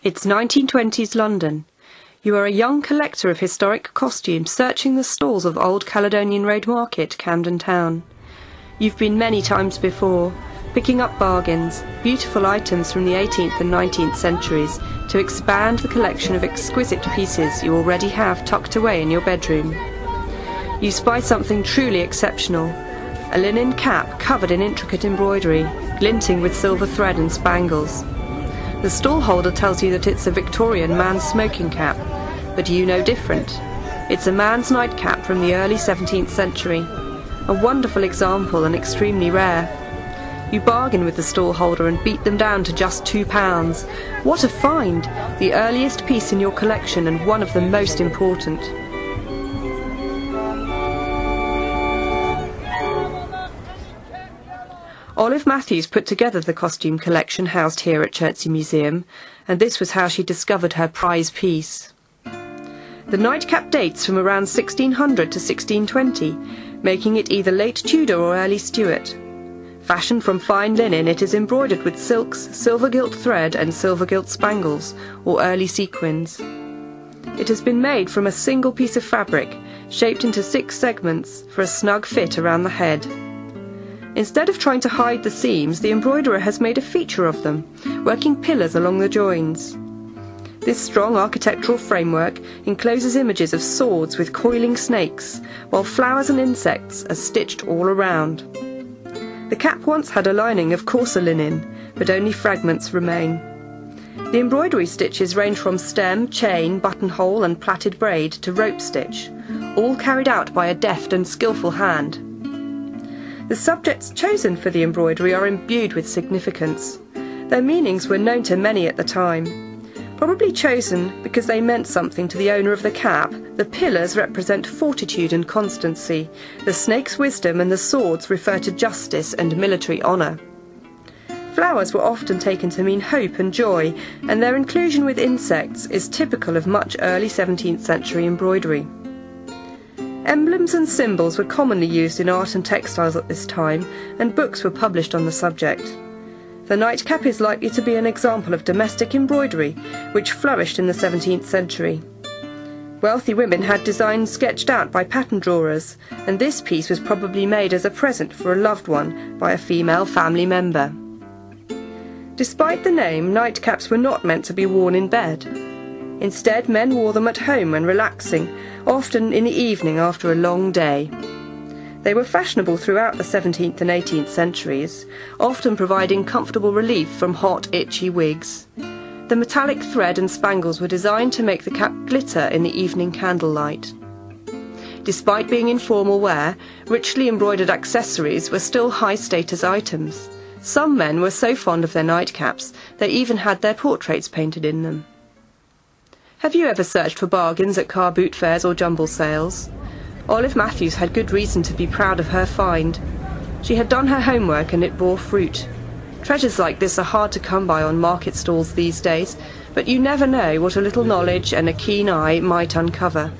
It's 1920s London. You are a young collector of historic costumes searching the stalls of Old Caledonian Road Market, Camden Town. You've been many times before, picking up bargains, beautiful items from the 18th and 19th centuries to expand the collection of exquisite pieces you already have tucked away in your bedroom. You spy something truly exceptional, a linen cap covered in intricate embroidery, glinting with silver thread and spangles. The stall holder tells you that it's a Victorian man's smoking cap, but you know different. It's a man's nightcap from the early 17th century, a wonderful example and extremely rare. You bargain with the stall holder and beat them down to just £2. What a find! The earliest piece in your collection and one of the most important. Olive Matthews put together the costume collection housed here at Chertsey Museum, and this was how she discovered her prize piece. The nightcap dates from around 1600 to 1620, making it either late Tudor or early Stuart. Fashioned from fine linen, it is embroidered with silks, silver-gilt thread and silver-gilt spangles, or early sequins. It has been made from a single piece of fabric, shaped into 6 segments for a snug fit around the head. Instead of trying to hide the seams, the embroiderer has made a feature of them, working pillars along the joins. This strong architectural framework encloses images of swords with coiling snakes, while flowers and insects are stitched all around. The cap once had a lining of coarser linen, but only fragments remain. The embroidery stitches range from stem, chain, buttonhole and plaited braid to rope stitch, all carried out by a deft and skillful hand. The subjects chosen for the embroidery are imbued with significance. Their meanings were known to many at the time. Probably chosen because they meant something to the owner of the cap, the pillars represent fortitude and constancy, the snake's wisdom and the swords refer to justice and military honour. Flowers were often taken to mean hope and joy, and their inclusion with insects is typical of much early 17th century embroidery. Emblems and symbols were commonly used in art and textiles at this time, and books were published on the subject. The nightcap is likely to be an example of domestic embroidery, which flourished in the 17th century. Wealthy women had designs sketched out by pattern drawers, and this piece was probably made as a present for a loved one by a female family member. Despite the name, nightcaps were not meant to be worn in bed. Instead, men wore them at home when relaxing, often in the evening after a long day. They were fashionable throughout the 17th and 18th centuries, often providing comfortable relief from hot, itchy wigs. The metallic thread and spangles were designed to make the cap glitter in the evening candlelight. Despite being informal wear, richly embroidered accessories were still high-status items. Some men were so fond of their nightcaps, they even had their portraits painted in them. Have you ever searched for bargains at car boot fairs or jumble sales? Olive Matthews had good reason to be proud of her find. She had done her homework and it bore fruit. Treasures like this are hard to come by on market stalls these days, but you never know what a little knowledge and a keen eye might uncover.